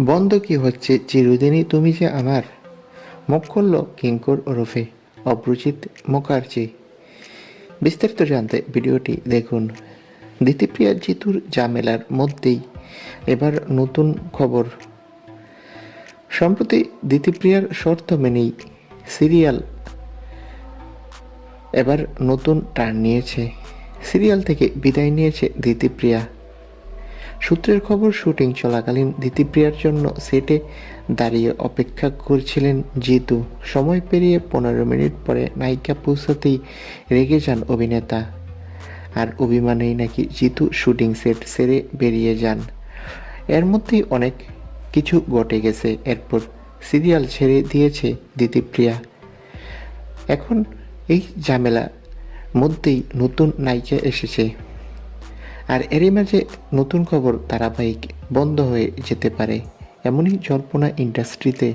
বন্ধ কি হচ্ছে চিরদিনই তুমি যে আমার? মুখ খুলল কিঙ্কর ওরফে অভ্রজিৎ মুখার্জি। বিস্তারিত জানতে ভিডিওটি দেখুন। দিতিপ্রিয়া জিতুর ঝামেলার মধ্যেই এবার নতুন খবর। সম্প্রতি দিতিপ্রিয়ার শর্ত মেনেই সিরিয়াল এবার নতুন টার্ন নিয়েছে। সিরিয়াল থেকে বিদায় নিয়েছে দিতিপ্রিয়া। সূত্রের খবর, শুটিং চলাকালীন দিতিপ্রিয়ার জন্য সেটে দাঁড়িয়ে অপেক্ষা করছিলেন জিতু। সময় পেরিয়ে 15 মিনিট পরে নায়িকা পৌঁছাতেই রেগে যান অভিনেতা। আর অভিমানেই নাকি জিতু শুটিং সেট ছেড়ে বেরিয়ে যান। এর মধ্যেই অনেক কিছু ঘটে গেছে। এরপর সিরিয়াল ছেড়ে দিয়েছে দিতিপ্রিয়া। এখন এই ঝামেলার মধ্যেই নতুন নায়িকা এসেছে। আর এরই মাঝে নতুন খবর, ধারাবাহিক বন্ধ হয়ে যেতে পারে এমনই জল্পনা ইন্ডাস্ট্রিতে।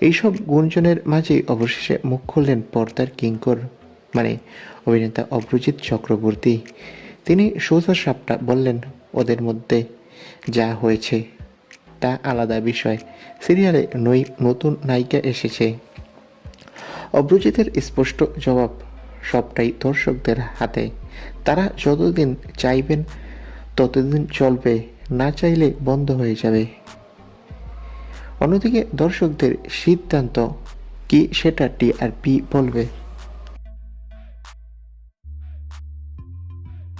এইসব গুঞ্জনের মাঝেই অবশেষে মুখ খুললেন পর্দার কিঙ্কর, মানে অভিনেতা অভ্রজিৎ চক্রবর্তী। তিনি সোজা সাপটা বললেন, ওদের মধ্যে যা হয়েছে তা আলাদা বিষয়। সিরিয়ালে নতুন নায়িকা এসেছে। অভ্রজিতের স্পষ্ট জবাব, সবটাই দর্শকদের হাতে। তারা যতদিন চাইবেন ততদিন চলবে, না চাইলে বন্ধ হয়ে যাবে। অন্যদিকে দর্শকদের সিদ্ধান্ত কি সেটা টিআরপি বলবে।